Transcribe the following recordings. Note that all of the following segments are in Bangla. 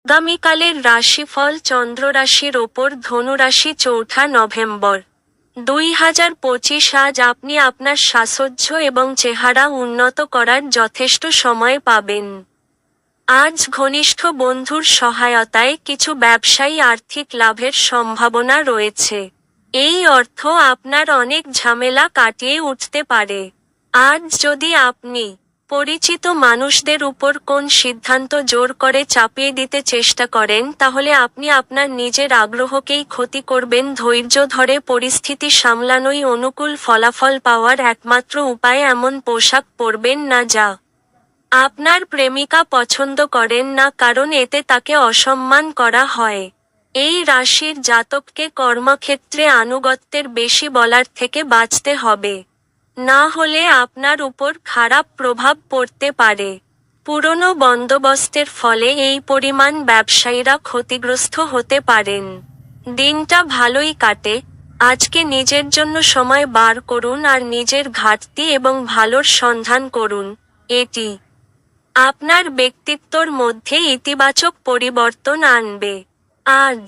আগামীকালের রাশিফল চন্দ্র রাশির ওপর ধনু রাশি ৪ নভেম্বর ২০২৫। আজ আপনি আপনার সাজসজ্জ এবং চেহারা উন্নত করার যথেষ্ট সময় পাবেন। আজ ঘনিষ্ঠ বন্ধুর সহায়তায় কিছু ব্যবসায়ী আর্থিক লাভের সম্ভাবনা রয়েছে। এই অর্থ আপনার অনেক ঝামেলা কাটিয়ে উঠতে পারে। আজ যদি আপনি পরিচিত মানুষদের উপর কোন সিদ্ধান্ত জোর করে চাপিয়ে দিতে চেষ্টা করেন তাহলে আপনি আপনার নিজের আগ্রহকেই ক্ষতি করবেন। ধৈর্য ধরে পরিস্থিতি সামলানোই অনুকূল ফলাফল পাওয়ার একমাত্র উপায়। এমন পোশাক পরবেন না যা আপনার প্রেমিকা পছন্দ করেন না, কারণ এতে তাকে অসম্মান করা হয়। এই রাশির জাতককে কর্মক্ষেত্রে আনুগত্যের বেশি বলার থেকে বাঁচতে হবে, না হলে আপনার উপর খারাপ প্রভাব পড়তে পারে। পুরনো বন্দোবস্তের ফলে এই পরিমাণ ব্যবসায়ীরা ক্ষতিগ্রস্ত হতে পারেন। দিনটা ভালোই কাটে। আজকে নিজের জন্য সময় বার করুন আর নিজের ঘাটতি এবং ভালোর সন্ধান করুন। এটি আপনার ব্যক্তিত্বর মধ্যে ইতিবাচক পরিবর্তন আনবে। আজ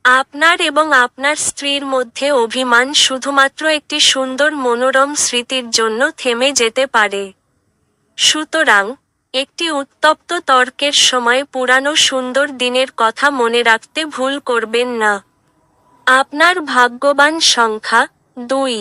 আপনার এবং আপনার স্ত্রীর মধ্যে অভিমান শুধুমাত্র একটি সুন্দর মনোরম স্মৃতির জন্য থেমে যেতে পারে। সুতরাং, একটি উত্তপ্ত তর্কের সময় পুরানো সুন্দর দিনের কথা মনে রাখতে ভুল করবেন না। আপনার ভাগ্যবান সংখ্যা 2।